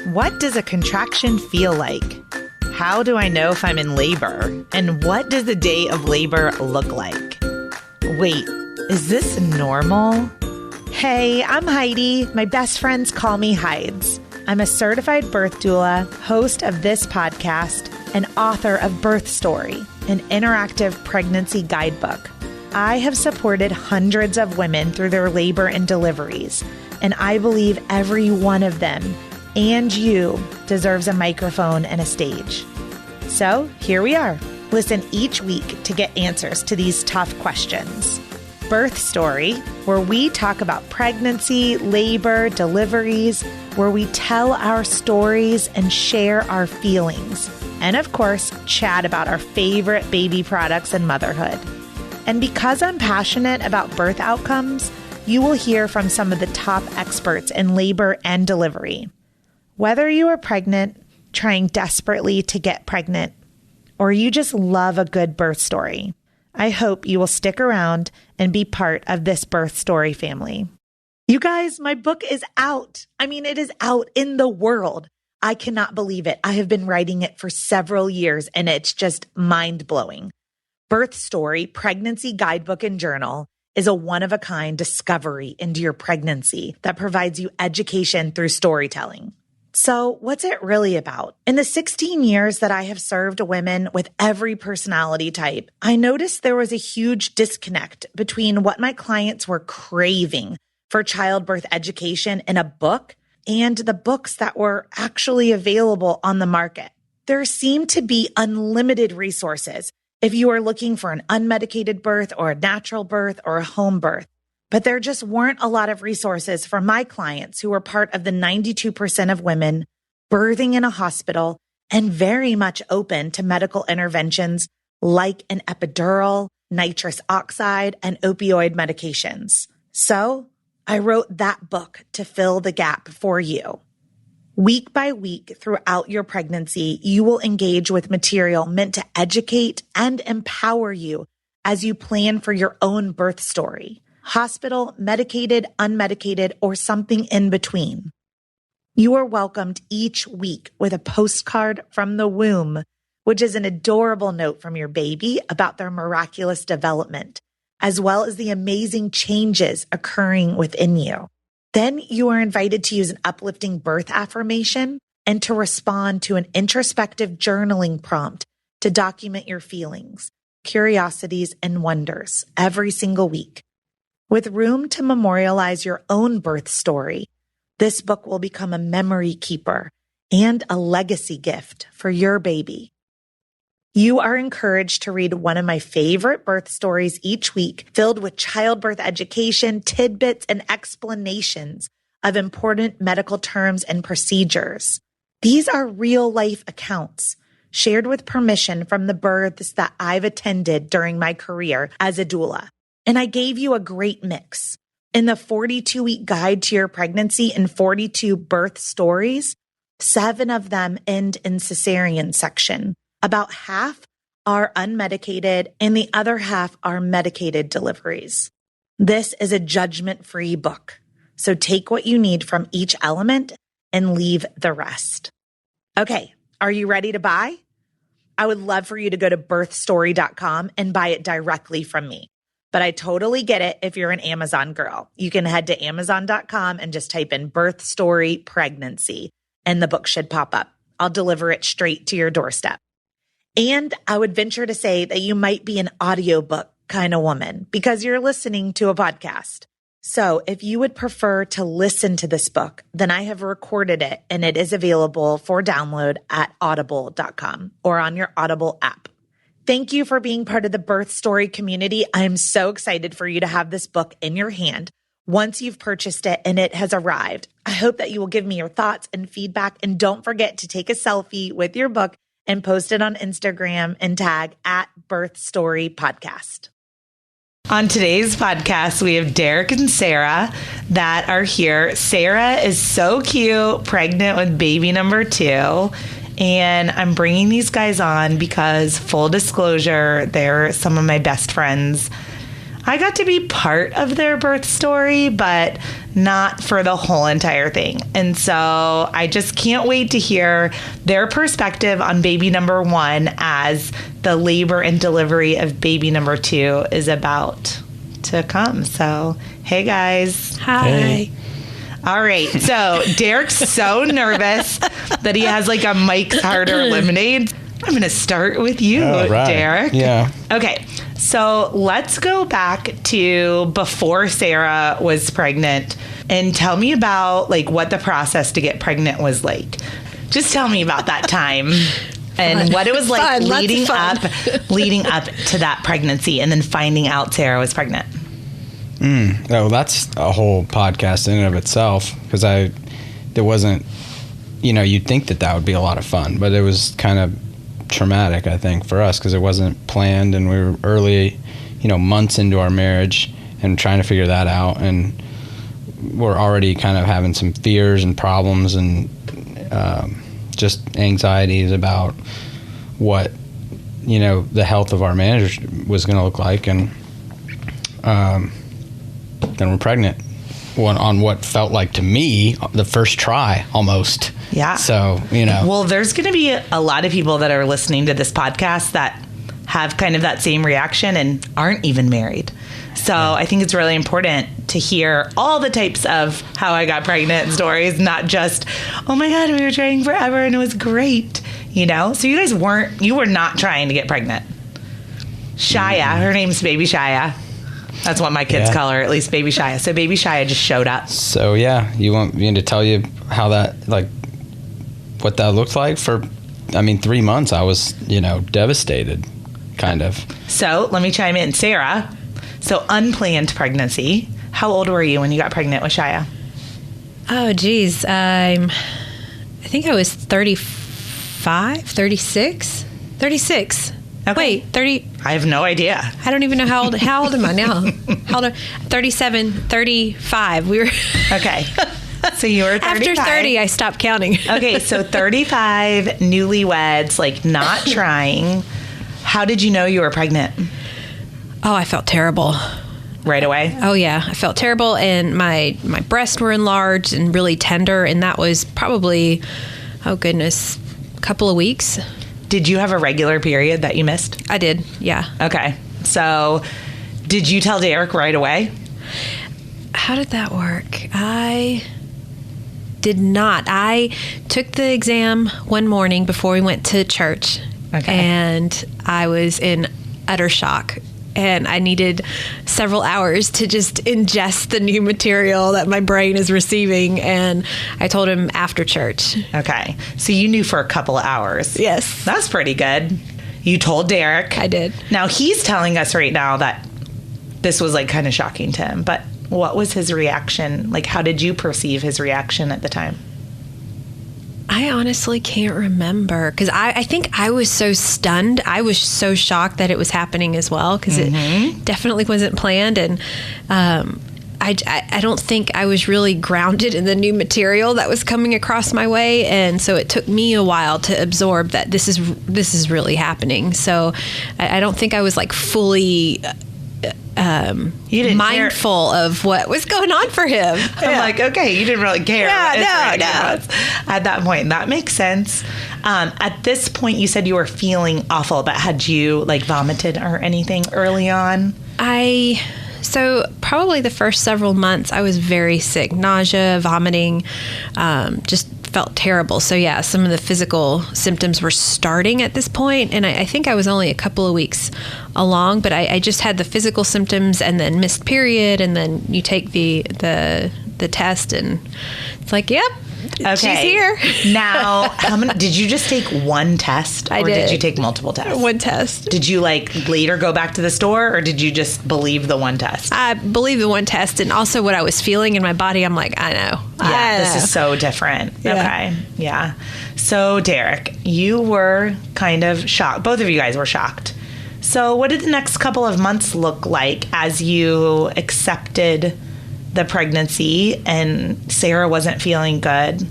What does a contraction feel like? How do I know if I'm in labor? And what does the day of labor look like? Wait, is this normal? Hey, I'm Heidi. My best friends call me Hides. I'm a certified birth doula, host of this podcast, and author of Birth Story, an interactive pregnancy guidebook. I have supported hundreds of women through their labor and deliveries, and I believe every one of them and you deserves a microphone and a stage. So here we are. Listen each week to get answers to these tough questions. Birth Story, where we talk about pregnancy, labor, deliveries, where we tell our stories and share our feelings. And of course, chat about our favorite baby products and motherhood. And because I'm passionate about birth outcomes, you will hear from some of the top experts in labor and delivery. Whether you are pregnant, trying desperately to get pregnant, or you just love a good birth story, I hope you will stick around and be part of this birth story family. You guys, my book is out. It is out in the world. I cannot believe it. I have been writing it for several years, and it's just mind-blowing. Birth Story, Pregnancy Guidebook and Journal is a one-of-a-kind discovery into your pregnancy that provides you education through storytelling. So what's it really about? In the 16 years that I have served women with every personality type, I noticed there was a huge disconnect between what my clients were craving for childbirth education in a book and the books that were actually available on the market. There seemed to be unlimited resources if you are looking for an unmedicated birth or a natural birth or a home birth. But there just weren't a lot of resources for my clients who were part of the 92% of women birthing in a hospital and very much open to medical interventions like an epidural, nitrous oxide, and opioid medications. So I wrote that book to fill the gap for you. Week by week throughout your pregnancy, you will engage with material meant to educate and empower you as you plan for your own birth story. Hospital, medicated, unmedicated, or something in between. You are welcomed each week with a postcard from the womb, which is an adorable note from your baby about their miraculous development, as well as the amazing changes occurring within you. Then you are invited to use an uplifting birth affirmation and to respond to an introspective journaling prompt to document your feelings, curiosities, and wonders every single week. With room to memorialize your own birth story, this book will become a memory keeper and a legacy gift for your baby. You are encouraged to read one of my favorite birth stories each week, filled with childbirth education, tidbits, and explanations of important medical terms and procedures. These are real-life accounts shared with permission from the births that I've attended during my career as a doula. And I gave you a great mix. In the 42-week guide to your pregnancy and 42 birth stories, 7 of them end in cesarean section. About half are unmedicated and the other half are medicated deliveries. This is a judgment-free book. So take what you need from each element and leave the rest. Okay, are you ready to buy? I would love for you to go to birthstory.com and buy it directly from me. But I totally get it if you're an Amazon girl. You can head to Amazon.com and just type in Birth Story Pregnancy, and the book should pop up. I'll deliver it straight to your doorstep. And I would venture to say that you might be an audiobook kind of woman because you're listening to a podcast. So if you would prefer to listen to this book, then I have recorded it and it is available for download at audible.com or on your Audible app. Thank you for being part of the Birth Story community. I am so excited for you to have this book in your hand once you've purchased it and it has arrived. I hope that you will give me your thoughts and feedback, and don't forget to take a selfie with your book and post it on Instagram and tag at Birth Story Podcast. On today's podcast, we have Derek and Sarah that are here. Sarah is so cute, pregnant with baby number 2. And I'm bringing these guys on because, full disclosure, they're some of my best friends. I got to be part of their birth story, but not for the whole entire thing. And so I just can't wait to hear their perspective on baby number 1 as the labor and delivery of baby number 2 is about to come. So, hey guys. Hi. Hey. All right. So Derek's so nervous that he has like a Mike's Harder lemonade. I'm going to start with you, right. Derek. Yeah. Okay. So let's go back to before Sarah was pregnant and tell me about like what the process to get pregnant was like. Just tell me about that time and what it was like leading up to that pregnancy and then finding out Sarah was pregnant. Oh, that's a whole podcast in and of itself, because there wasn't, you'd think that would be a lot of fun, but it was kind of traumatic, I think, for us, because it wasn't planned, and we were early, months into our marriage and trying to figure that out, and we're already kind of having some fears and problems and just anxieties about what, the health of our marriage was going to look like, and then we're pregnant on what felt like to me the first try almost. Yeah. So, Well, there's going to be a lot of people that are listening to this podcast that have kind of that same reaction and aren't even married. So I think it's really important to hear all the types of how I got pregnant stories, not just, oh my God, we were trying forever and it was great. So you were not trying to get pregnant. Shia, her name's Baby Shia. That's what my kids call her, at least Baby Shia. So Baby Shia just showed up. So you want me to tell you how that, what that looked like for, 3 months. I was, devastated, kind of. So let me chime in. Sarah, so unplanned pregnancy. How old were you when you got pregnant with Shia? Oh, geez. I think I was 35, 36. Okay. Wait, 30. I have no idea. I don't even know how old am I now? How old? 37, 35. We were. Okay. So you were 35. After 30, I stopped counting. Okay, so 35, newlyweds, not trying. How did you know you were pregnant? Oh, I felt terrible. Right away? Oh, yeah. I felt terrible, and my breasts were enlarged and really tender, and that was probably, oh, goodness, a couple of weeks. Did you have a regular period that you missed? I did, yeah. Okay. So did you tell Derek right away? How did that work? I did not. I took the exam one morning before we went to church. Okay. And I was in utter shock. And I needed several hours to just ingest the new material that my brain is receiving. And I told him after church. Okay. So you knew for a couple of hours. Yes. That's pretty good. You told Derek. I did. Now he's telling us right now that this was kind of shocking to him. But what was his reaction? How did you perceive his reaction at the time? I honestly can't remember, because I think I was so stunned. I was so shocked that it was happening as well, because it definitely wasn't planned. And I don't think I was really grounded in the new material that was coming across my way. And so it took me a while to absorb that this is really happening. So I don't think I was fully mindful of what was going on for him. I'm okay, you didn't really care. Yeah, no. At that point, that makes sense. At this point, you said you were feeling awful, but had you vomited or anything early on? So probably the first several months, I was very sick, nausea, vomiting, just felt terrible. So yeah, some of the physical symptoms were starting at this point, and I think I was only a couple of weeks along, but I just had the physical symptoms and then missed period, and then you take the test, and it's yep, okay. She's here. Now, how many did you just take one test, or did you take multiple tests? One test. Did you later go back to the store, or did you just believe the one test? I believe the one test, and also what I was feeling in my body. I'm I know. Yeah, this is so different. Yeah. Okay, yeah. So, Derek, you were kind of shocked. Both of you guys were shocked. So, what did the next couple of months look like as you accepted the pregnancy and Sarah wasn't feeling good?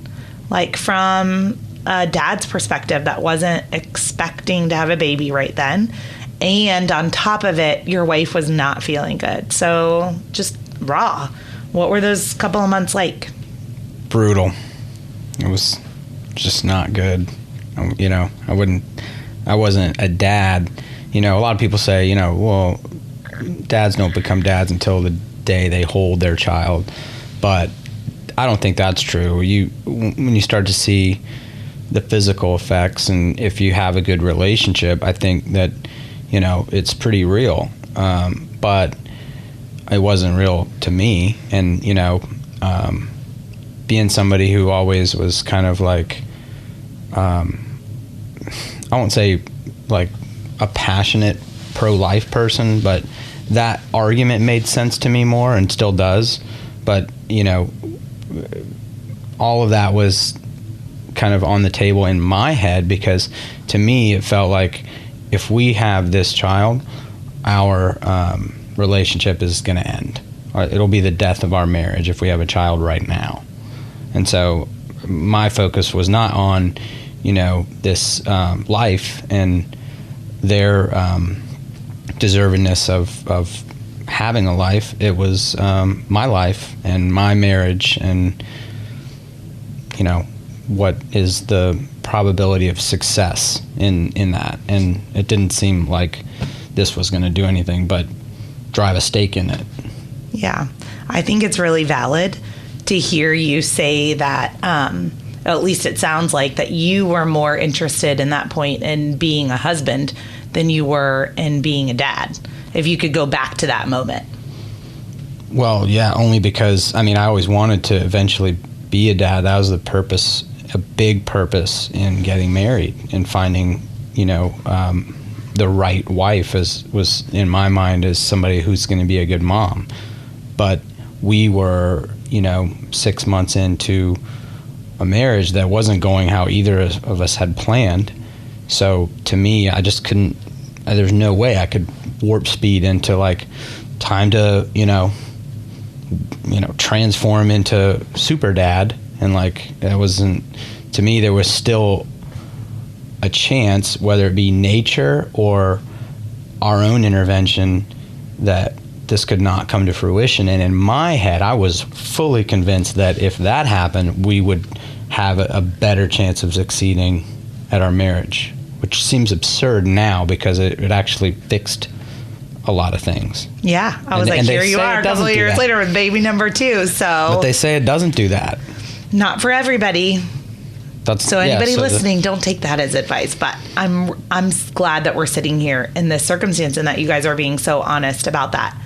From a dad's perspective that wasn't expecting to have a baby right then, And on top of it, your wife was not feeling good. So just raw. What were those couple of months like? Brutal. It was just not good. I wasn't a dad. A lot of people say, well, dads don't become dads until the day they hold their child. But I don't think that's true. When you start to see the physical effects, and if you have a good relationship, I think that, it's pretty real. But it wasn't real to me. And, being somebody who always was kind of like, I won't say like a passionate pro-life person, but that argument made sense to me more and still does. But, all of that was kind of on the table in my head, because to me it felt like if we have this child, our relationship is going to end. It'll be the death of our marriage if we have a child right now. And so my focus was not on, this life and their deservedness of having a life. It was my life and my marriage, and what is the probability of success in that. And it didn't seem like this was going to do anything but drive a stake in it. Yeah, I think it's really valid to hear you say that, at least it sounds like, that you were more interested in that point in being a husband than you were in being a dad, if you could go back to that moment. Well, yeah, only because, I always wanted to eventually be a dad. That was the purpose, a big purpose in getting married and finding, the right wife was in my mind as somebody who's going to be a good mom. But we were, 6 months into a marriage that wasn't going how either of us had planned. So to me, I just couldn't, there's no way I could warp speed into like time to, transform into super dad. And like, that wasn't, to me, there was still a chance, whether it be nature or our own intervention, that this could not come to fruition. And in my head, I was fully convinced that if that happened, we would have a better chance of succeeding at our marriage, which seems absurd now because it actually fixed a lot of things. Yeah, I was here you are a couple of years later with baby number 2. So, but they say it doesn't do that. Not for everybody. So anybody listening, don't take that as advice. But I'm glad that we're sitting here in this circumstance and that you guys are being so honest about that.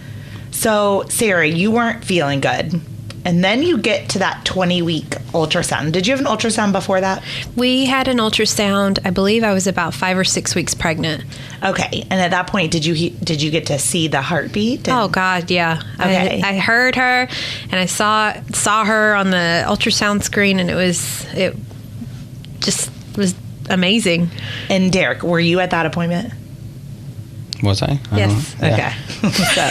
So Sarah, you weren't feeling good, and then you get to that 20-week ultrasound. Did you have an ultrasound before that? We had an ultrasound. I believe I was about 5 or 6 weeks pregnant. Okay, and at that point, did you get to see the heartbeat? Oh God, yeah. Okay. I heard her, and I saw her on the ultrasound screen, and it just was amazing. And Derek, were you at that appointment? Was I? Yes. Okay. So,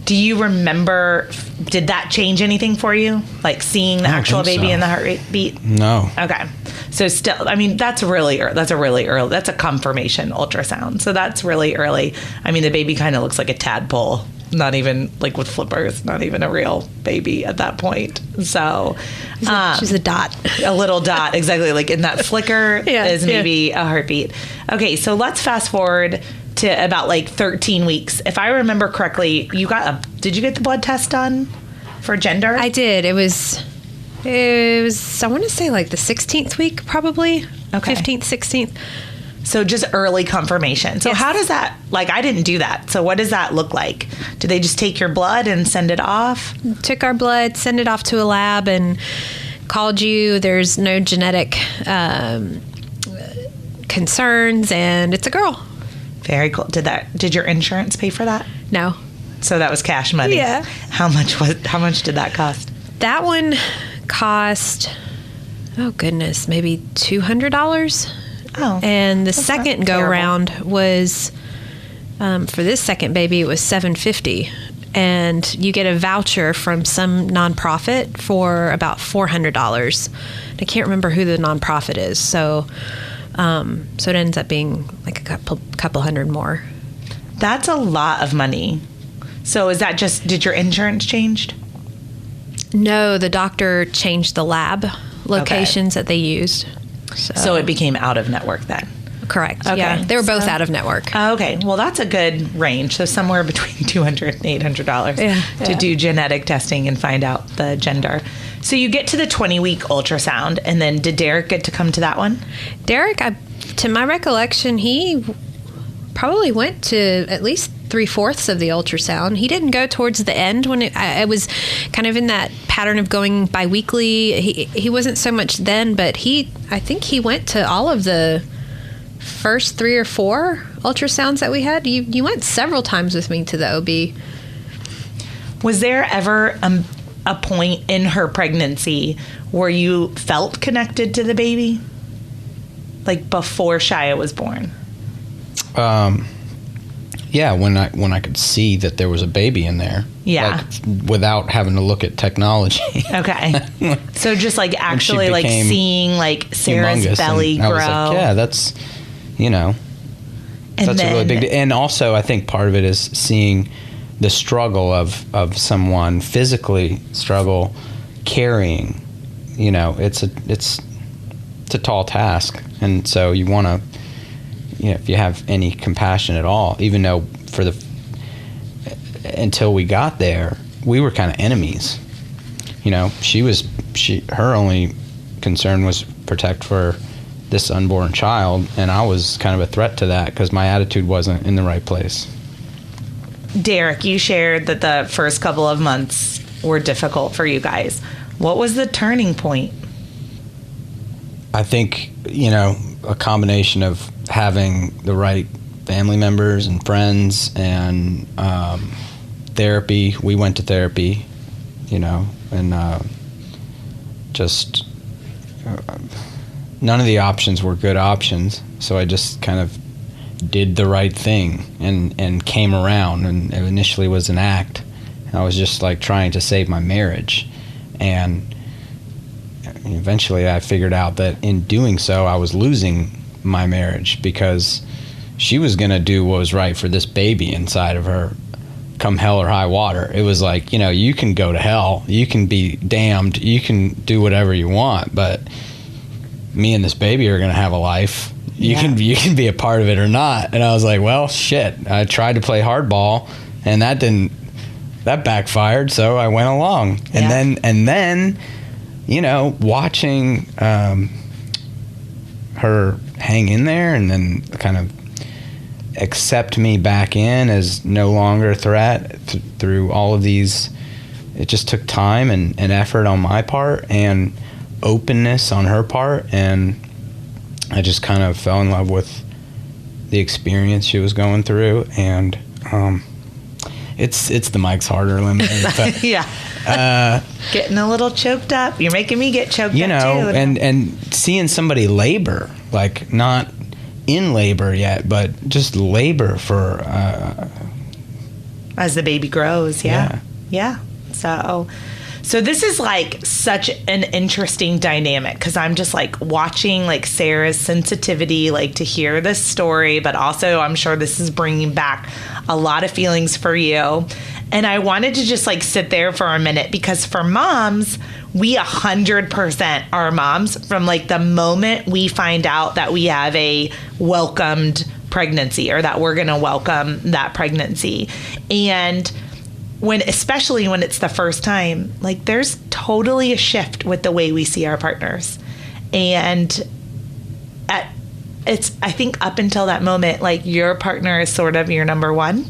do you remember, did that change anything for you? Like seeing the actual baby and the heartbeat? No. Okay. So still, that's a confirmation ultrasound. So that's really early. The baby kind of looks like a tadpole, not even like with flippers, not even a real baby at that point. So she's a dot. A little dot, exactly. Like in that flicker is maybe a heartbeat. Okay, so let's fast forward to about like 13 weeks. If I remember correctly, did you get the blood test done for gender? I did. It was I want to say like the 16th week, probably. Okay. 15th, 16th. So just early confirmation. So how does that, I didn't do that. So what does that look like? Do they just take your blood and send it off? Took our blood, send it off to a lab, and called you. There's no genetic concerns, and it's a girl. Very cool. Did your insurance pay for that? No. So that was cash money. Yeah. How much did that cost? That one cost, oh goodness, maybe $200. Oh. And the second go round was, for this second baby, it was $750. And you get a voucher from some nonprofit for about $400. I can't remember who the nonprofit is. So So it ends up being like a couple hundred more. That's a lot of money. So is that just, did your insurance changed? No, the doctor changed the lab locations that they used. So it became out of network then? Correct. Okay. Yeah. They were both out of network. Okay. Well, that's a good range. So somewhere between $200 and $800 to do genetic testing and find out the gender. So you get to the 20-week ultrasound, and then did Derek get to come to that one? Derek, to my recollection, he probably went to at least 3/4 of the ultrasound. He didn't go towards the end when it was kind of in that pattern of going biweekly. He wasn't so much then, but I think he went to all of the first 3 or 4 ultrasounds that we had. You went several times with me to the OB. Was there ever a point in her pregnancy where you felt connected to the baby? Like before Shia was born? Yeah, when I could see that there was a baby in there. Yeah. Like, without having to look at technology. Okay. So just like actually like seeing like Sarah's belly grow. I was like, yeah, that's, that's a really big deal. And also I think part of it is seeing the struggle of someone physically struggle carrying, it's a tall task. And so you want to, if you have any compassion at all, even though until we got there, we were kind of enemies. Her only concern was protect for this unborn child, and I was kind of a threat to that because my attitude wasn't in the right place. Derek, you shared that the first couple of months were difficult for you guys. What was the turning point? I think, a combination of having the right family members and friends and therapy. We went to therapy, and just none of the options were good options. So I just kind of did the right thing and came around, and it initially was an act. I was just like trying to save my marriage, and eventually I figured out that in doing so I was losing my marriage because she was going to do what was right for this baby inside of her come hell or high water. It was like, you can go to hell, you can be damned, you can do whatever you want, but me and this baby are going to have a life. You can be a part of it or not. And I was like, well, shit. I tried to play hardball, and that backfired. So I went along, and then, watching her hang in there, and then kind of accept me back in as no longer a threat through all of these. It just took time and effort on my part and openness on her part, and I just kind of fell in love with the experience she was going through, and it's the Mike's Harder limit. But, getting a little choked up. You're making me get choked up too. And seeing somebody labor, like not in labor yet, but just labor for as the baby grows. Yeah. So this is like such an interesting dynamic because I'm just like watching like Sarah's sensitivity, like to hear this story, but also I'm sure this is bringing back a lot of feelings for you. And I wanted to just like sit there for a minute because for moms, we 100% are moms from like the moment we find out that we have a welcomed pregnancy or that we're going to welcome that pregnancy. And especially when it's the first time, like there's totally a shift with the way we see our partners. And I think up until that moment, like your partner is sort of your number one.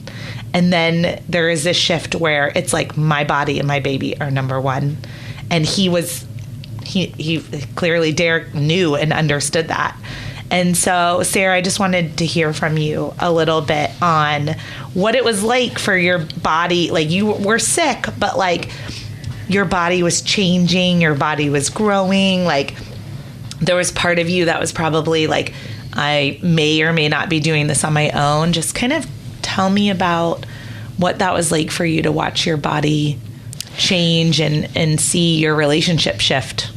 And then there is this shift where it's like my body and my baby are number one. And he clearly, Derek knew and understood that. And so, Sarah, I just wanted to hear from you a little bit on what it was like for your body. Like you were sick, but like your body was changing, your body was growing. Like there was part of you that was probably like, I may or may not be doing this on my own. Just kind of tell me about what that was like for you to watch your body change and see your relationship shift.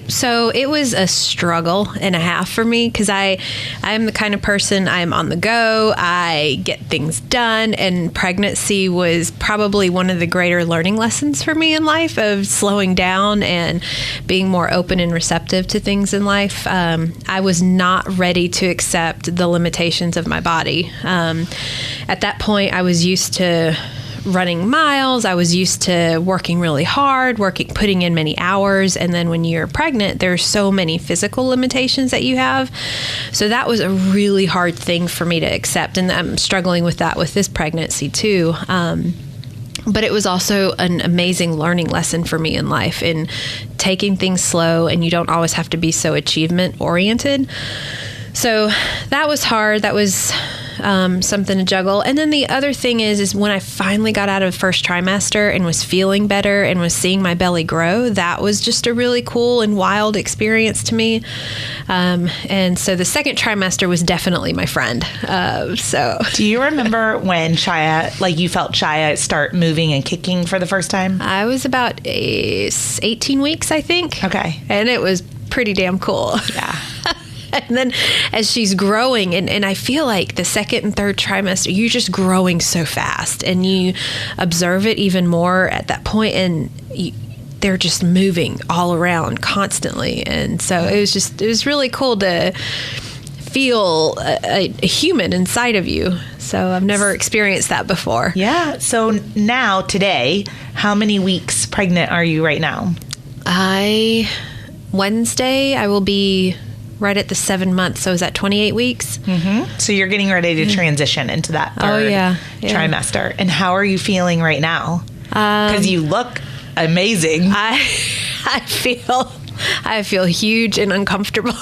So it was a struggle and a half for me because I'm the kind of person, I'm on the go, I get things done, and pregnancy was probably one of the greater learning lessons for me in life of slowing down and being more open and receptive to things in life. I was not ready to accept the limitations of my body. At that point, I was used to running miles. I was used to working really hard, putting in many hours. And then when you're pregnant, there's so many physical limitations that you have. So that was a really hard thing for me to accept. And I'm struggling with that with this pregnancy too. But it was also an amazing learning lesson for me in life in taking things slow, and you don't always have to be so achievement oriented. So that was hard. That was something to juggle. And then the other thing is when I finally got out of first trimester and was feeling better and was seeing my belly grow, that was just a really cool and wild experience to me. And so the second trimester was definitely my friend. Do you remember when Shia, like you felt Shia start moving and kicking for the first time? I was about 18 weeks, I think. Okay. And it was pretty damn cool. Yeah. And then as she's growing, and I feel like the second and third trimester, you're just growing so fast, and you observe it even more at that point, and they're just moving all around constantly. And so it was really cool to feel a human inside of you. So I've never experienced that before. Yeah. So now, today, how many weeks pregnant are you right now? Wednesday, I will be right at the 7 months. So is that 28 weeks? Mm-hmm. So you're getting ready to transition into that third trimester. And how are you feeling right now? Because you look amazing. I feel huge and uncomfortable.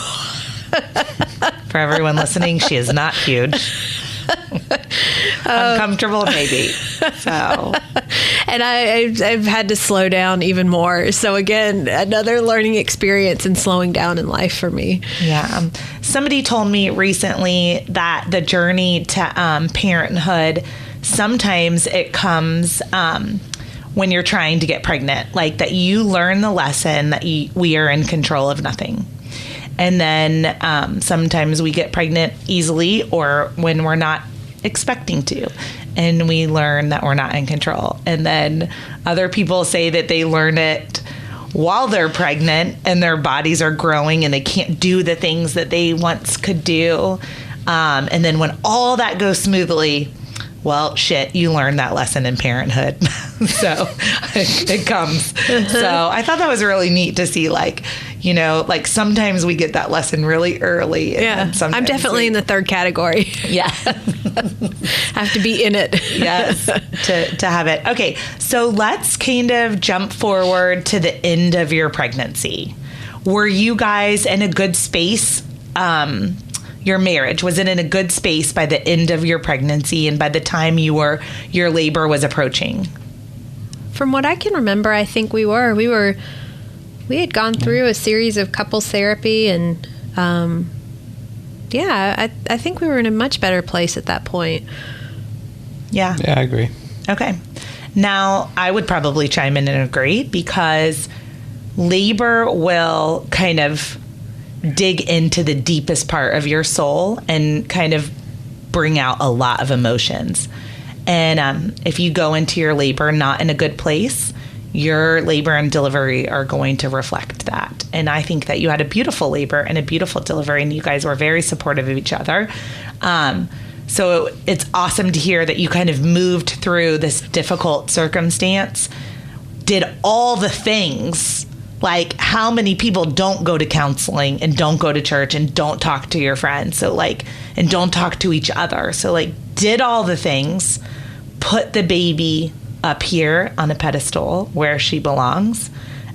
For everyone listening, she is not huge. Uncomfortable baby. So, and I've had to slow down even more. So again, another learning experience in slowing down in life for me. Yeah. Somebody told me recently that the journey to parenthood, sometimes it comes when you're trying to get pregnant, like that you learn the lesson that we are in control of nothing. And then sometimes we get pregnant easily or when we're not expecting to. And we learn that we're not in control. And then other people say that they learn it while they're pregnant and their bodies are growing and they can't do the things that they once could do. And then when all that goes smoothly, well, shit, you learn that lesson in parenthood. So it comes. So I thought that was really neat to see, like, you know, like sometimes we get that lesson really early. Yeah, I'm definitely in the third category. Yeah. I have to be in it. Yes, to have it. Okay, so let's kind of jump forward to the end of your pregnancy. Were you guys in a good space? Your marriage, was it in a good space by the end of your pregnancy and by the time your labor was approaching? From what I can remember, I think we had gone through a series of couples therapy, and I think we were in a much better place at that point. Yeah. Yeah, I agree. Okay. Now, I would probably chime in and agree, because labor will kind of dig into the deepest part of your soul and kind of bring out a lot of emotions. And if you go into your labor not in a good place, your labor and delivery are going to reflect that. And I think that you had a beautiful labor and a beautiful delivery, and you guys were very supportive of each other. So it's awesome to hear that you kind of moved through this difficult circumstance, did all the things. Like, how many people don't go to counseling and don't go to church and don't talk to your friends? So like, and don't talk to each other. So like, did all the things, put the baby up here on a pedestal where she belongs,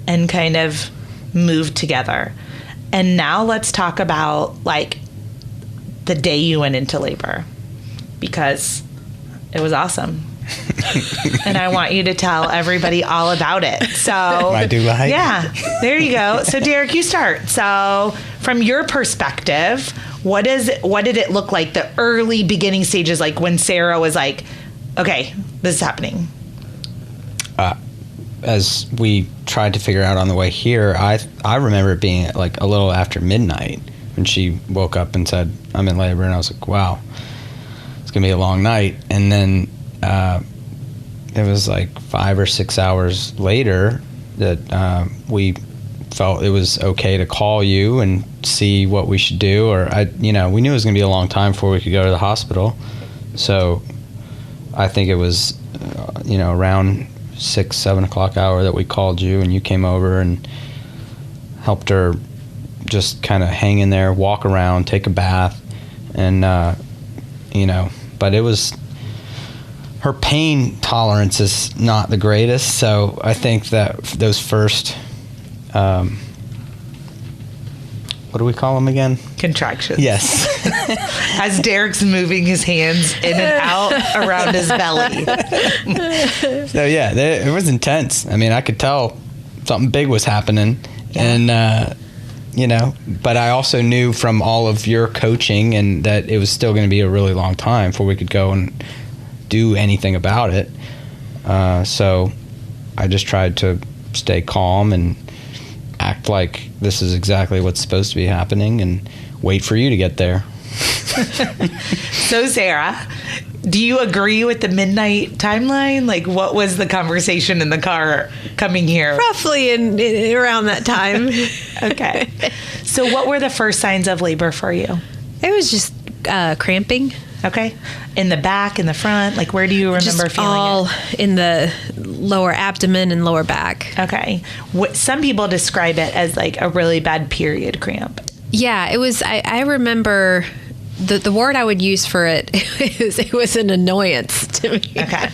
and kind of moved together. And now let's talk about like the day you went into labor, because it was awesome. And I want you to tell everybody all about it. So my doula Heidi. Yeah, there you go. So Derek, you start. So from your perspective, what did it look like, the early beginning stages, like when Sarah was like, okay, this is happening? as we tried to figure out on the way here, I remember it being like a little after midnight when she woke up and said, I'm in labor. And I was like, wow, it's going to be a long night. And then it was like 5 or 6 hours later that we felt it was okay to call you and see what we should do. Or we knew it was going to be a long time before we could go to the hospital. So I think it was, around 6-7 o'clock hour that we called you, and you came over and helped her just kind of hang in there, walk around, take a bath, and but it was, her pain tolerance is not the greatest, so I think that those first what do we call them again? Contractions. Yes. As Derek's moving his hands in and out around his belly. So yeah, it was intense. I mean, I could tell something big was happening, and but I also knew from all of your coaching and that it was still going to be a really long time before we could go and do anything about it. So I just tried to stay calm and act like this is exactly what's supposed to be happening and wait for you to get there. So Sarah, do you agree with the midnight timeline? Like, what was the conversation in the car coming here? Roughly in around that time. Okay. So what were the first signs of labor for you? It was just cramping. Okay. In the back, in the front, like where do you remember just feeling all it? In the lower abdomen and lower back. Okay. Some people describe it as like a really bad period cramp. Yeah, it was. I remember the word I would use for it. It was an annoyance to me. Okay.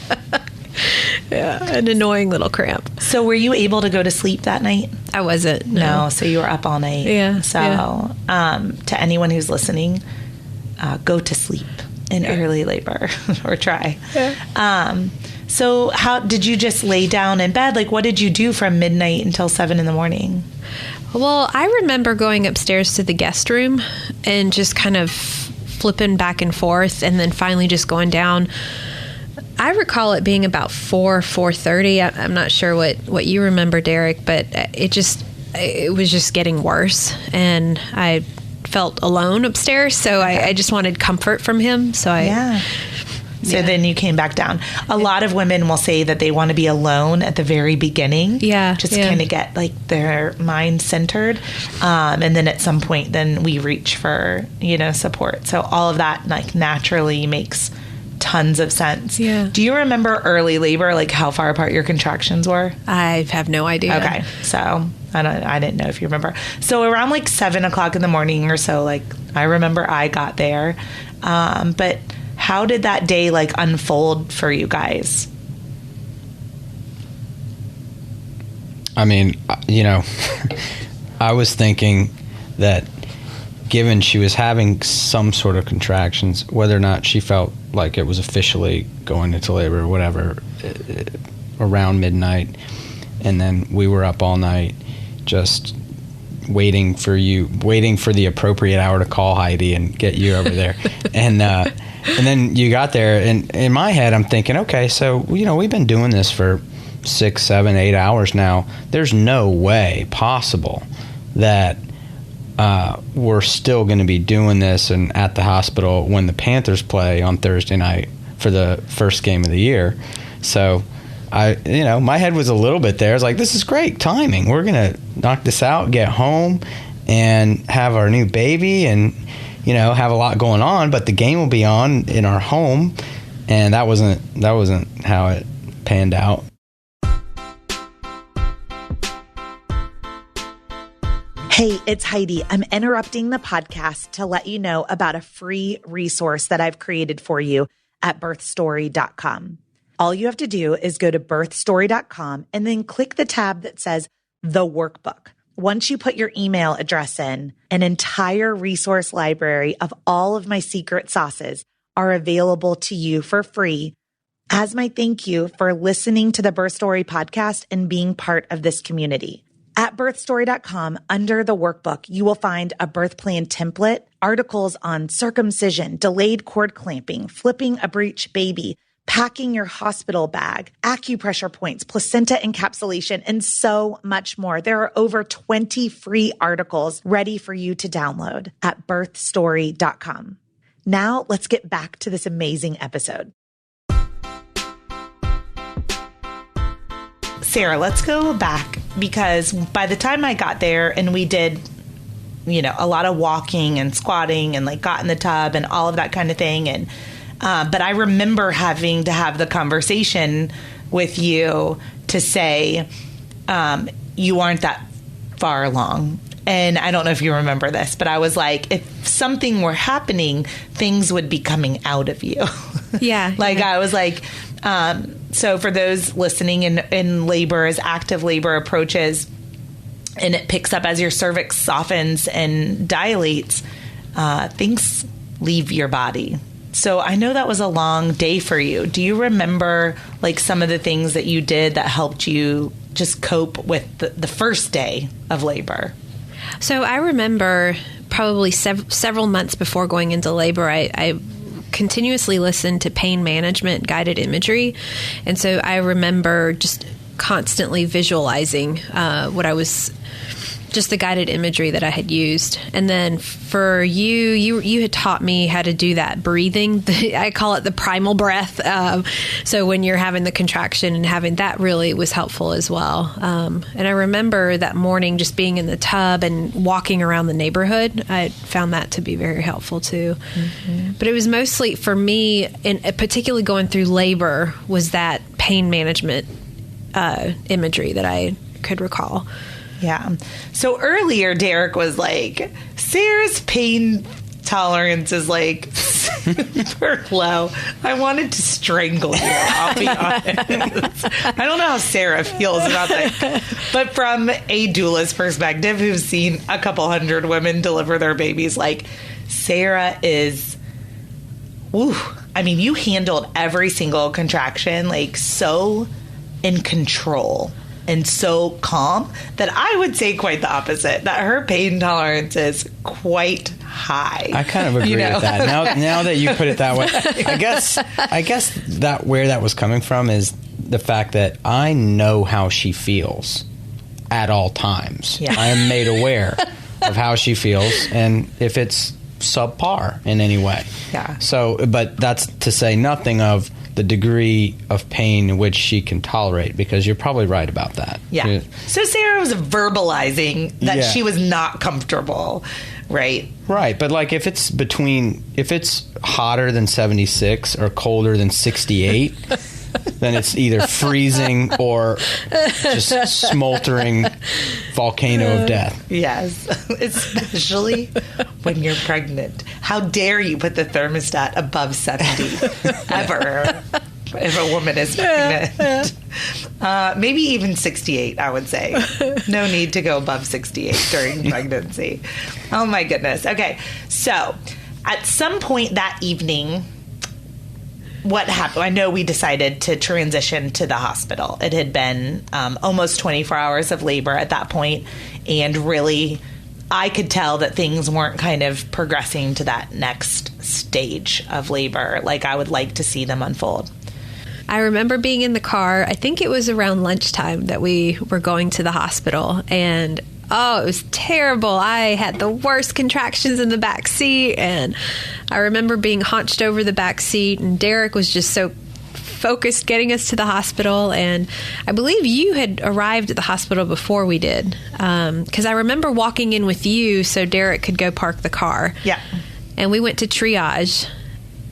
Yeah, an annoying little cramp. So were you able to go to sleep that night? I wasn't. No. So you were up all night. Yeah. So to anyone who's listening, go to sleep in early labor or try. Yeah. So how did you just lay down in bed? Like, what did you do from midnight until 7 a.m? Well, I remember going upstairs to the guest room and just kind of flipping back and forth, and then finally just going down. I recall it being about 4:30. I'm not sure what you remember, Derek, but it was just getting worse, and I felt alone upstairs, so I just wanted comfort from him. So then you came back down. A lot of women will say that they want to be alone at the very beginning. Yeah. Just kind of get like their mind centered. And then at some point, then we reach for, support. So all of that like naturally makes tons of sense. Yeah. Do you remember early labor, like how far apart your contractions were? I have no idea. Okay. So I didn't know if you remember. So around like 7 o'clock in the morning or so, like I remember I got there. But how did that day like unfold for you guys? I mean, I was thinking that given she was having some sort of contractions, whether or not she felt like it was officially going into labor or whatever, around midnight, and then we were up all night just waiting for the appropriate hour to call Heidi and get you over there. And then you got there, and in my head I'm thinking, okay, so we've been doing this for 6, 7, 8 hours now. There's no way possible that we're still going to be doing this and at the hospital when the Panthers play on Thursday night for the first game of the year. So my head was a little bit there. I was like, this is great timing. We're going to knock this out, get home, and have our new baby and, have a lot going on. But the game will be on in our home. And that wasn't how it panned out. Hey, it's Heidi. I'm interrupting the podcast to let you know about a free resource that I've created for you at birthstory.com. All you have to do is go to birthstory.com and then click the tab that says The Workbook. Once you put your email address in, an entire resource library of all of my secret sauces are available to you for free as my thank you for listening to the Birth Story podcast and being part of this community. At birthstory.com, under the workbook, you will find a birth plan template, articles on circumcision, delayed cord clamping, flipping a breech baby, packing your hospital bag, acupressure points, placenta encapsulation, and so much more. There are over 20 free articles ready for you to download at birthstory.com. Now let's get back to this amazing episode. Sarah, let's go back, because by the time I got there and we did, a lot of walking and squatting and like got in the tub and all of that kind of thing. And, but I remember having to have the conversation with you to say, you aren't that far along. And I don't know if you remember this, but I was like, if something were happening, things would be coming out of you. Yeah. I was like, so for those listening in labor, as active labor approaches and it picks up as your cervix softens and dilates, things leave your body. So I know that was a long day for you. Do you remember like some of the things that you did that helped you just cope with the first day of labor? So I remember probably several months before going into labor, I continuously listened to pain management guided imagery. And so I remember just constantly visualizing just the guided imagery that I had used. And then for you had taught me how to do that breathing. I call it the primal breath. So when you're having the contraction and having that really was helpful as well. And I remember that morning just being in the tub and walking around the neighborhood. I found that to be very helpful too. Mm-hmm. But it was mostly for me, and particularly going through labor, was that pain management imagery that I could recall. Yeah. So earlier, Derek was like, Sarah's pain tolerance is like super low. I wanted to strangle you, I'll be honest. I don't know how Sarah feels about that. But from a doula's perspective, who's seen a couple hundred women deliver their babies, like, Sarah is, I mean, you handled every single contraction, like, so in control and so calm that I would say quite the opposite, that her pain tolerance is quite high. I kind of agree with that. Now that you put it that way, I guess that where that was coming from is the fact that I know how she feels at all times. Yeah. I am made aware of how she feels and if it's subpar in any way. Yeah. So, but that's to say nothing of the degree of pain in which she can tolerate, because you're probably right about that. Yeah. So Sarah was verbalizing that she was not comfortable, right? Right. But like if it's hotter than 76 or colder than 68, then it's either freezing or just smoldering volcano of death. Yes. Especially when you're pregnant. How dare you put the thermostat above 70 ever if a woman is pregnant. Maybe even 68, I would say. No need to go above 68 during pregnancy. Oh my goodness. Okay. So at some point that evening, what happened? I know we decided to transition to the hospital. It had been almost 24 hours of labor at that point, and really, I could tell that things weren't kind of progressing to that next stage of labor like I would like to see them unfold. I remember being in the car. I think it was around lunchtime that we were going to the hospital, and it was terrible. I had the worst contractions in the back seat, and I remember being hunched over the back seat, and Derek was just so focused getting us to the hospital. And I believe you had arrived at the hospital before we did, because I remember walking in with you so Derek could go park the car. Yeah. And we went to triage,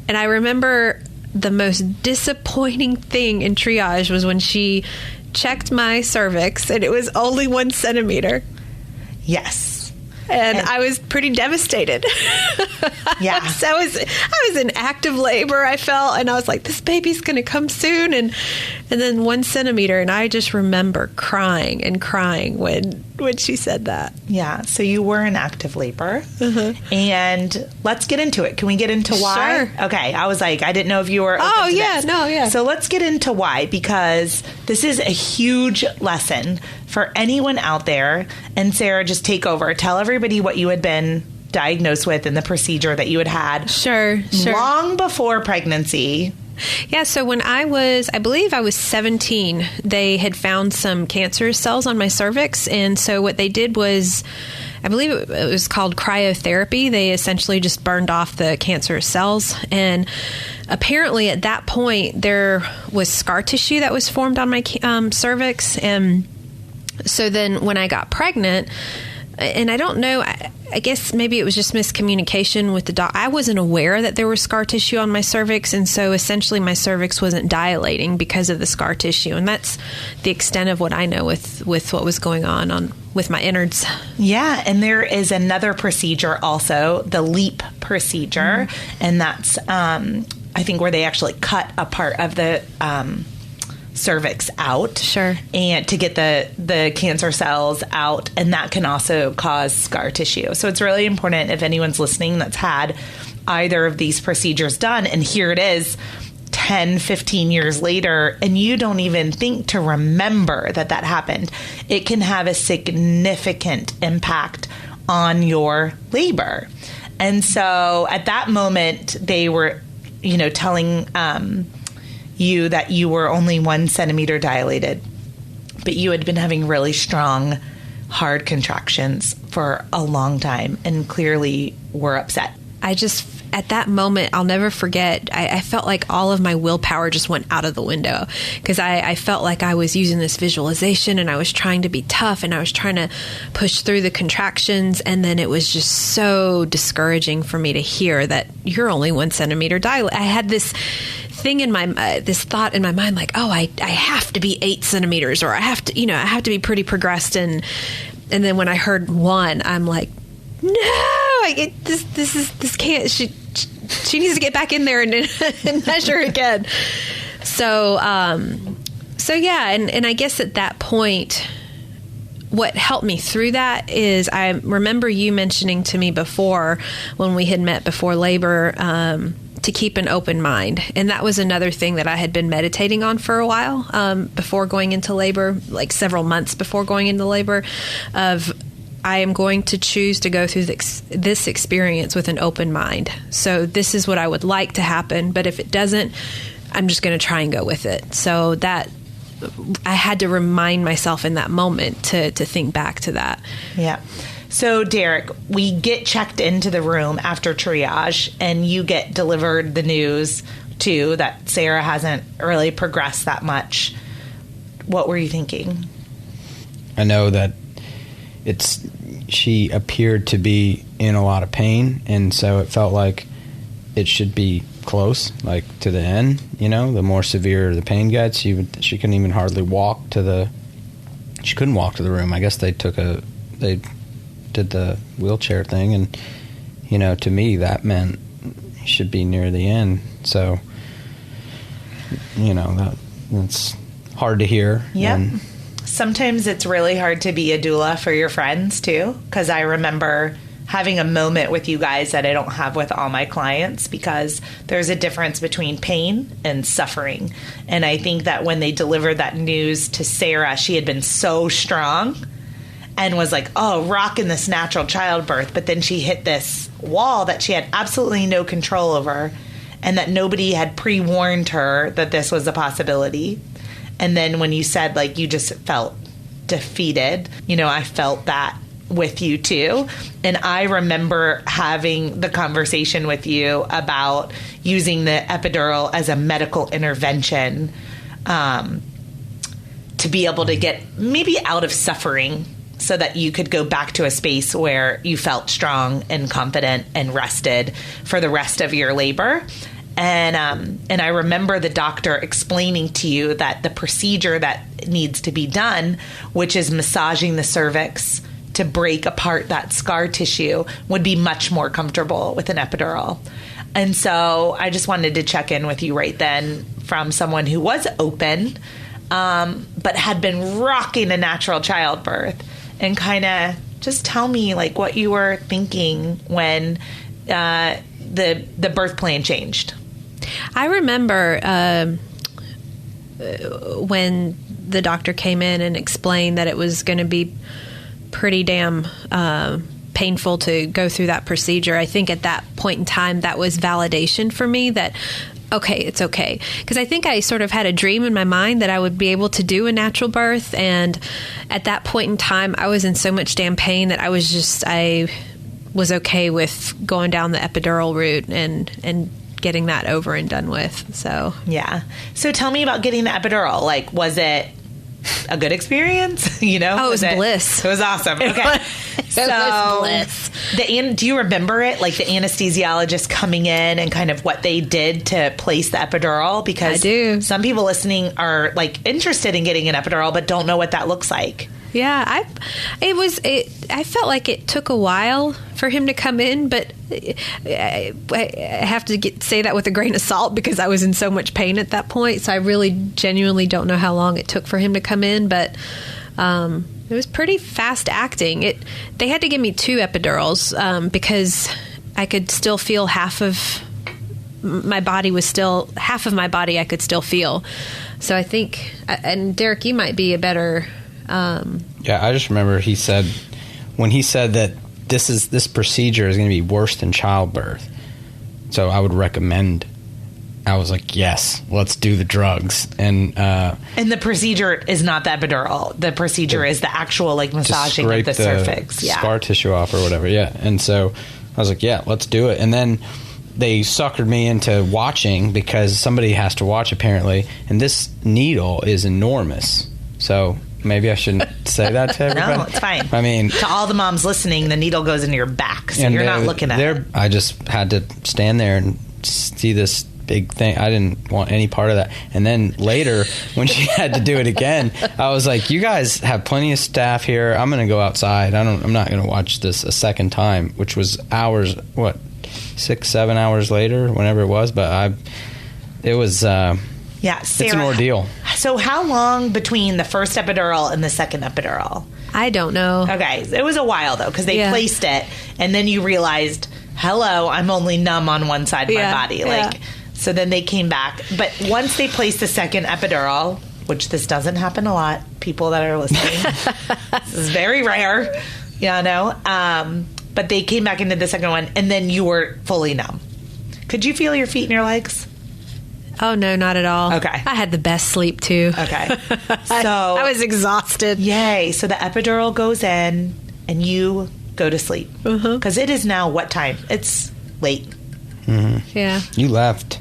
and I remember the most disappointing thing in triage was when she checked my cervix, and it was only 1 centimeter. Yes. And I was pretty devastated. Yeah. So I was in active labor, I felt, and I was like, this baby's going to come soon. And then 1 centimeter. And I just remember crying and crying when she said that. Yeah. So you were in active labor. Mm-hmm. And let's get into it. Can we get into why? Sure. Okay. I was like, I didn't know if you were open to this. Yeah. So let's get into why, because this is a huge lesson for anyone out there. And Sarah, just take over. Tell everybody what you had been diagnosed with and the procedure that you had had. Sure. Long before pregnancy, Yeah, so when I believe I was 17, they had found some cancerous cells on my cervix. And so what they did was, I believe it was called cryotherapy. They essentially just burned off the cancerous cells. And apparently at that point, there was scar tissue that was formed on my cervix. And so then when I got pregnant, and I don't know, I guess maybe it was just miscommunication with the doc. I wasn't aware that there was scar tissue on my cervix, and so essentially my cervix wasn't dilating because of the scar tissue, and that's the extent of what I know with what was going on with my innards. Yeah, and there is another procedure also, the LEAP procedure, and that's I think where they actually cut a part of the cervix out, sure, and to get the cancer cells out, and that can also cause scar tissue. So it's really important, if anyone's listening that's had either of these procedures done, and here it is 10, 15 years later, and you don't even think to remember that happened, it can have a significant impact on your labor. And so at that moment, they were, telling you that you were only 1 centimeter dilated, but you had been having really strong, hard contractions for a long time and clearly were upset. At that moment, I'll never forget, I felt like all of my willpower just went out of the window, because I felt like I was using this visualization and I was trying to be tough and I was trying to push through the contractions. And then it was just so discouraging for me to hear that you're only 1 centimeter dilated. I had this thing in this thought in my mind, like, oh, I have to be 8 centimeters, or I have to be pretty progressed. And then when I heard 1, I'm like, no, this can't. She needs to get back in there and measure again. So yeah, and I guess at that point, what helped me through that is, I remember you mentioning to me before, when we had met before labor, to keep an open mind. And that was another thing that I had been meditating on for a while, before going into labor, like several months before going into labor, of I am going to choose to go through this experience with an open mind. So this is what I would like to happen, but if it doesn't, I'm just going to try and go with it. So that I had to remind myself in that moment to think back to that. Yeah. So Derek, we get checked into the room after triage, and you get delivered the news too that Sarah hasn't really progressed that much. What were you thinking? I know that she appeared to be in a lot of pain, and so it felt like it should be close, like to the end. The more severe the pain gets, she couldn't even hardly walk she couldn't walk to the room. I guess they did the wheelchair thing, and to me that meant it should be near the end. So that's hard to hear. Yeah. Sometimes it's really hard to be a doula for your friends too, because I remember having a moment with you guys that I don't have with all my clients, because there's a difference between pain and suffering. And I think that when they delivered that news to Sarah, she had been so strong and was like, oh, rocking this natural childbirth. But then she hit this wall that she had absolutely no control over, and that nobody had pre-warned her that this was a possibility. And then when you said, like, you just felt defeated, I felt that with you too. And I remember having the conversation with you about using the epidural as a medical intervention, to be able to get maybe out of suffering, so that you could go back to a space where you felt strong and confident and rested for the rest of your labor. And I remember the doctor explaining to you that the procedure that needs to be done, which is massaging the cervix to break apart that scar tissue, would be much more comfortable with an epidural. And so I just wanted to check in with you right then, from someone who was open, but had been rocking a natural childbirth, and kind of just tell me, like, what you were thinking when the birth plan changed. I remember when the doctor came in and explained that it was going to be pretty damn painful to go through that procedure. I think at that point in time, that was validation for me that okay, it's okay. Because I think I sort of had a dream in my mind that I would be able to do a natural birth. And at that point in time, I was in so much damn pain that I was okay with going down the epidural route and getting that over and done with. So, yeah. So tell me about getting the epidural. Like, was it a good experience? You know? Oh, it was bliss. It was awesome. Okay. It was bliss. Do you remember it? Like the anesthesiologist coming in and kind of what they did to place the epidural? Because I do. Some people listening are like interested in getting an epidural, but don't know what that looks like. Yeah, I felt like it took a while for him to come in, but I have to say that with a grain of salt because I was in so much pain at that point. So I really genuinely don't know how long it took for him to come in, but it was pretty fast acting. They had to give me 2 epidurals because I could still feel half of my body I could still feel. So I think, and Derek, you might be a better... Yeah, I just remember when he said that this procedure is going to be worse than childbirth, so I would recommend. I was like, yes, let's do the drugs, and the procedure is not the epidural. The procedure is the actual like massaging of the cervix, scar tissue off or whatever. Yeah, and so I was like, yeah, let's do it, and then they suckered me into watching because somebody has to watch apparently, and this needle is enormous, so. Maybe I shouldn't say that to everybody. No, it's fine. I mean... To all the moms listening, the needle goes into your back, so you're not looking at it. I just had to stand there and see this big thing. I didn't want any part of that. And then later, when she had to do it again, I was like, you guys have plenty of staff here. I'm going to go outside. I'm not going to watch this a second time, which was hours, 6-7 hours later, whenever it was. But it was... Yeah, Sarah, it's an ordeal. So how long between the first epidural and the second epidural? I don't know. Okay, it was a while though because they placed it, and then you realized, hello, I'm only numb on one side of my body. So then they came back, but once they placed the second epidural, which this doesn't happen a lot, people that are listening, this is very rare, but they came back into the second one, and then you were fully numb. Could you feel your feet and your legs? Oh, no, not at all. Okay. I had the best sleep, too. Okay. So I was exhausted. Yay. So the epidural goes in, and you go to sleep. Because it is now what time? It's late. Mm-hmm. Yeah. You left.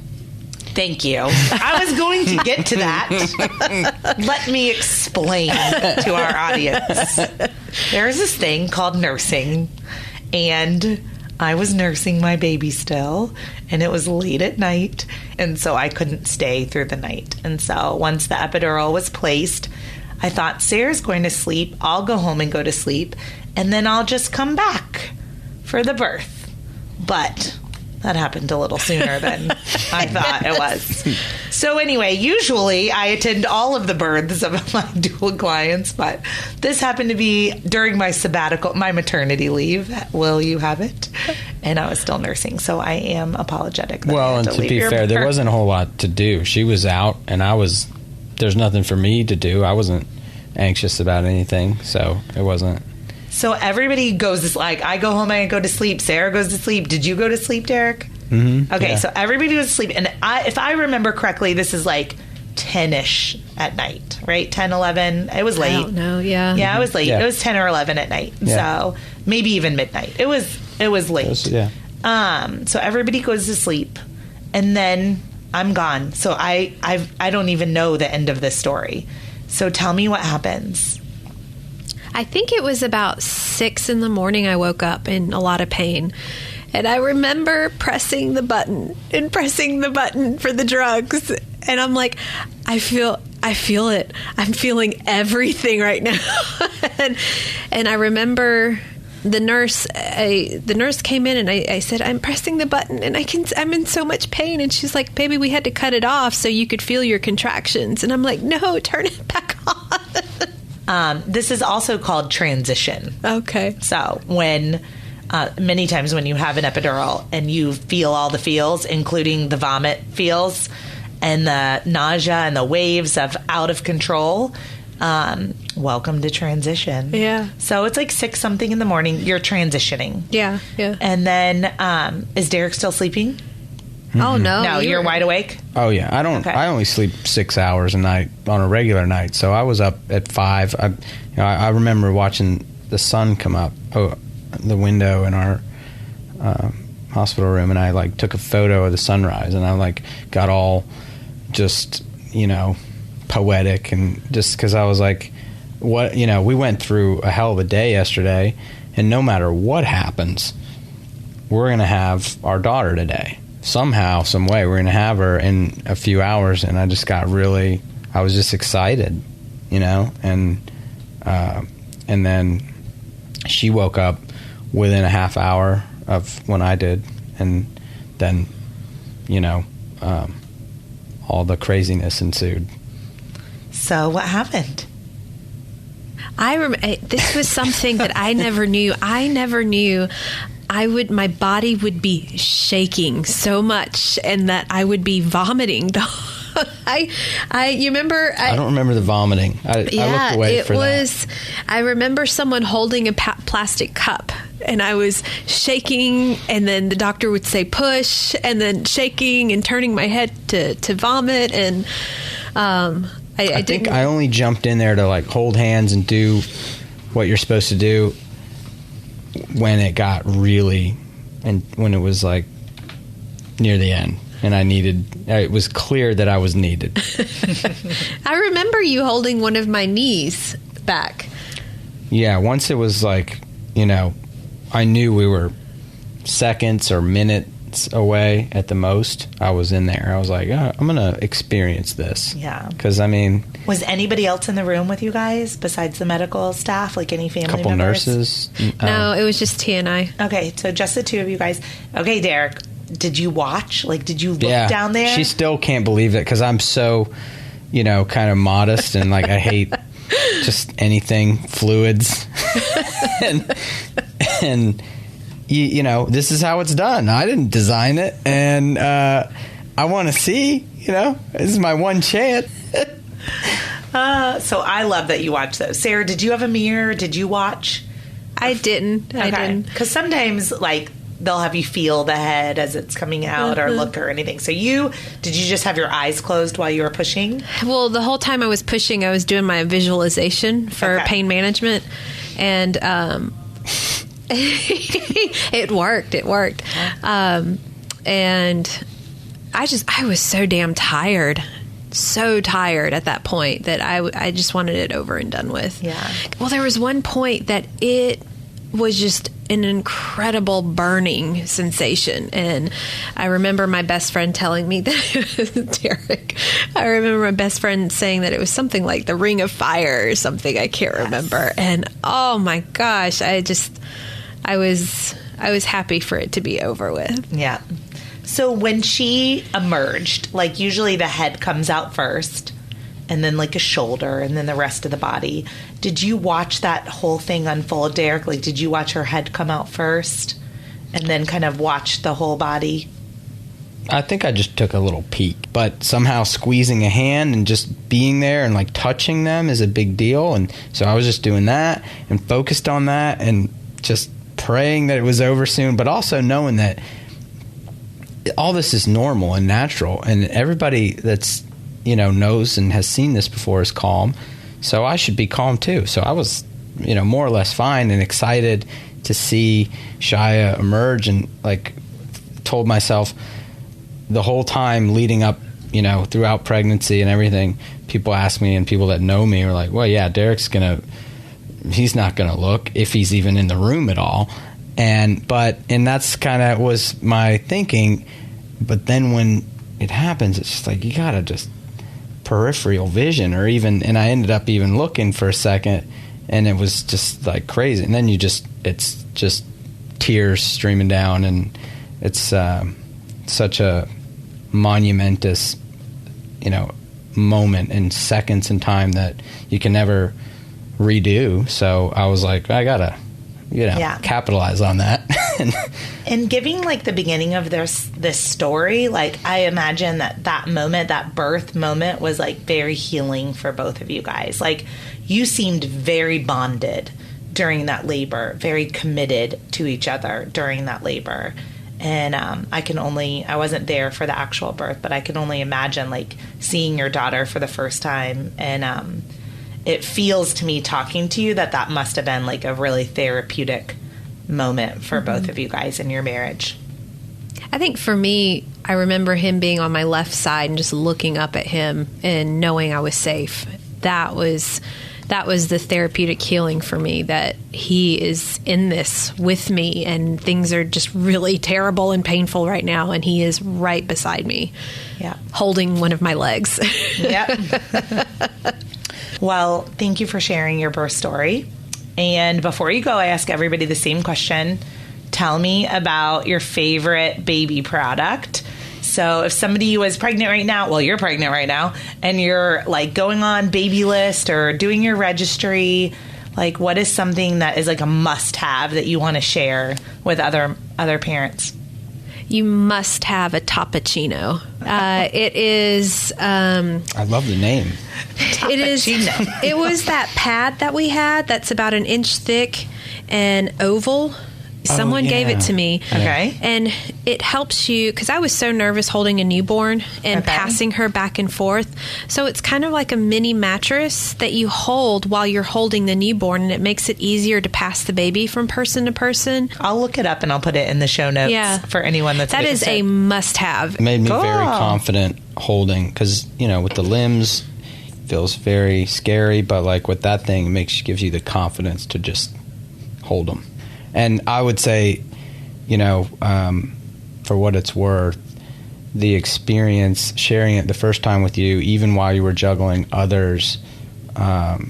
Thank you. I was going to get to that. Let me explain to our audience. There's this thing called nursing, and... I was nursing my baby still, and it was late at night, and so I couldn't stay through the night. And so once the epidural was placed, I thought, Sarah's going to sleep. I'll go home and go to sleep, and then I'll just come back for the birth. But that happened a little sooner than I thought it was. So anyway, usually I attend all of the births of my doula clients, but this happened to be during my sabbatical, my maternity leave. Will you have it? And I was still nursing, so I am apologetic. Well, and to be fair, there wasn't a whole lot to do. She was out, and there's nothing for me to do. I wasn't anxious about anything, so it wasn't. So everybody goes, like, I go home and I go to sleep. Sarah goes to sleep. Did you go to sleep, Derek? Mm-hmm. Okay, yeah. So everybody goes to sleep. And if I remember correctly, this is like 10-ish at night, right? 10, 11. It was late. I don't know, yeah. Yeah, it was late. Yeah. It was 10 or 11 at night. Yeah. So maybe even midnight. It was late. Yeah. So everybody goes to sleep. And then I'm gone. So I don't even know the end of this story. So tell me what happens. I think it was about 6 in the morning I woke up in a lot of pain. And I remember pressing the button for the drugs. And I'm like, I feel it. I'm feeling everything right now. and I remember the nurse came in and I said, I'm pressing the button and I'm in so much pain. And she's like, baby, we had to cut it off so you could feel your contractions. And I'm like, no, turn it back on. This is also called transition. Okay. So when many times when you have an epidural and you feel all the feels, including the vomit feels and the nausea and the waves of out of control, welcome to transition. Yeah. So it's like 6 something in the morning. You're transitioning. Yeah. Yeah. And then is Derek still sleeping? Oh, no. No, you're wide awake? Oh yeah, I only sleep 6 hours a night on a regular night, so I was up at 5. I remember watching the sun come up the window in our hospital room, and I like took a photo of the sunrise, and I like got all just poetic, and just because I was like, what, we went through a hell of a day yesterday, and no matter what happens, we're gonna have our daughter today. Somehow, some way, we're going to have her in a few hours. And I just got I was just excited, and then she woke up within a half hour of when I did. And then, all the craziness ensued. So what happened? This was something that I never knew. I never knew my body would be shaking so much, and that I would be vomiting. You remember? I don't remember the vomiting. I looked away for that. I remember someone holding a plastic cup, and I was shaking, and then the doctor would say push, and then shaking and turning my head to vomit, and I think I only jumped in there to like hold hands and do what you're supposed to do when it got when it was like near the end, and it was clear that I was needed. I remember you holding one of my knees back. Yeah, once it was like, I knew we were seconds or minutes away at the most. I was in there. I was like, oh, I'm going to experience this. Yeah. Because, was anybody else in the room with you guys besides the medical staff, like any family couple members? Nurses? No, it was just T and I. Okay, so just the two of you guys. Okay, Derek, did you watch? Like, did you look down there? She still can't believe it because I'm so, kind of modest, and like I hate just anything fluids. and this is how it's done. I didn't design it, and I want to see, this is my one chance. So I love that you watch those. Sarah, did you have a mirror? Did you watch? I didn't. Okay. I didn't. Because sometimes, like, they'll have you feel the head as it's coming out or look or anything. So did you just have your eyes closed while you were pushing? Well, the whole time I was pushing, I was doing my visualization for pain management, and it worked. And I was so damn tired. So tired at that point that I just wanted it over and done with. Yeah. Well, there was one point that it was just an incredible burning sensation, and I remember my best friend telling me that it was Derek. I remember my best friend saying that it was something like the Ring of Fire or something. I can't remember. And oh my gosh, I was happy for it to be over with. Yeah. So when she emerged, like usually the head comes out first, and then like a shoulder, and then the rest of the body. Did you watch that whole thing unfold, Derek? Like, did you watch her head come out first, and then kind of watch the whole body? I think I just took a little peek, but somehow squeezing a hand and just being there and like touching them is a big deal. And so I was just doing that and focused on that and just praying that it was over soon, but also knowing that all this is normal and natural, and everybody that's knows and has seen this before is calm, so I should be calm too. So I was more or less fine and excited to see Shia emerge, and like told myself the whole time leading up, throughout pregnancy and everything, people ask me, and people that know me are like, well, yeah, he's not gonna look, if he's even in the room at all. And that's kind of was my thinking. But then when it happens, it's just like, you gotta just peripheral vision, and I ended up even looking for a second, and it was just like crazy. And then it's just tears streaming down, and it's such a monumentous, moment and seconds in time that you can never redo. So I was like, I gotta capitalize on that. And giving like the beginning of this story, like I imagine that moment, that birth moment, was like very healing for both of you guys. Like you seemed very bonded during that labor, very committed to each other during that labor. And I wasn't there for the actual birth, but I can only imagine like seeing your daughter for the first time. And it feels to me talking to you that must have been like a really therapeutic moment for both of you guys in your marriage. I think for me, I remember him being on my left side and just looking up at him and knowing I was safe. That was the therapeutic healing for me, that he is in this with me and things are just really terrible and painful right now. And he is right beside me, holding one of my legs. Yep. Well, thank you for sharing your birth story. And before you go, I ask everybody the same question. Tell me about your favorite baby product. So if somebody was pregnant right now, well, you're pregnant right now, and you're like going on baby list or doing your registry, like what is something that is like a must-have that you want to share with other parents? You must have a Topponcino. It is... I love the name. It is. It was that pad that we had that's about an inch thick and oval. Someone gave it to me. Okay. And it helps you, because I was so nervous holding a newborn and passing her back and forth. So it's kind of like a mini mattress that you hold while you're holding the newborn, and it makes it easier to pass the baby from person to person. I'll look it up and I'll put it in the show notes for anyone that's interested. That is a must-have. It made me very confident holding, because, with the limbs, it feels very scary, but like with that thing, it gives you the confidence to just hold them. And I would say, for what it's worth, the experience, sharing it the first time with you, even while you were juggling others, that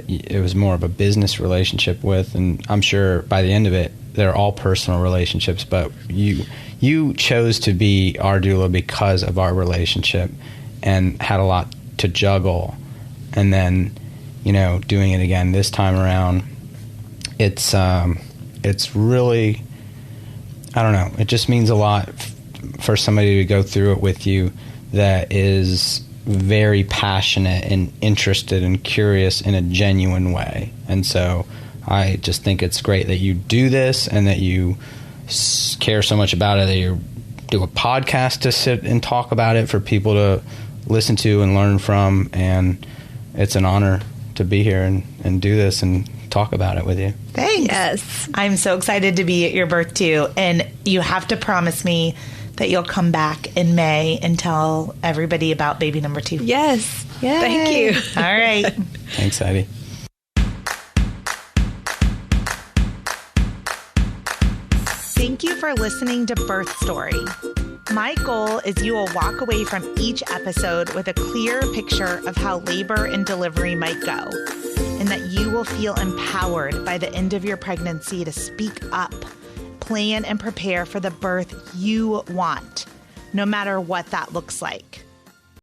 it was more of a business relationship with. And I'm sure by the end of it, they're all personal relationships. But you chose to be our doula because of our relationship and had a lot to juggle. And then, doing it again this time around, it's really, I don't know, it just means a lot for somebody to go through it with you that is very passionate and interested and curious in a genuine way. And so I just think it's great that you do this and that you care so much about it, that you do a podcast to sit and talk about it for people to listen to and learn from. And it's an honor to be here and do this and talk about it with you. Thanks. Yes. I'm so excited to be at your birth too. And you have to promise me that you'll come back in May and tell everybody about baby number 2. Yes. Yay. Thank you. All right. Thanks, Heidi. Thank you for listening to Birth Story. My goal is you will walk away from each episode with a clear picture of how labor and delivery might go, and that you will feel empowered by the end of your pregnancy to speak up, plan and prepare for the birth you want, no matter what that looks like.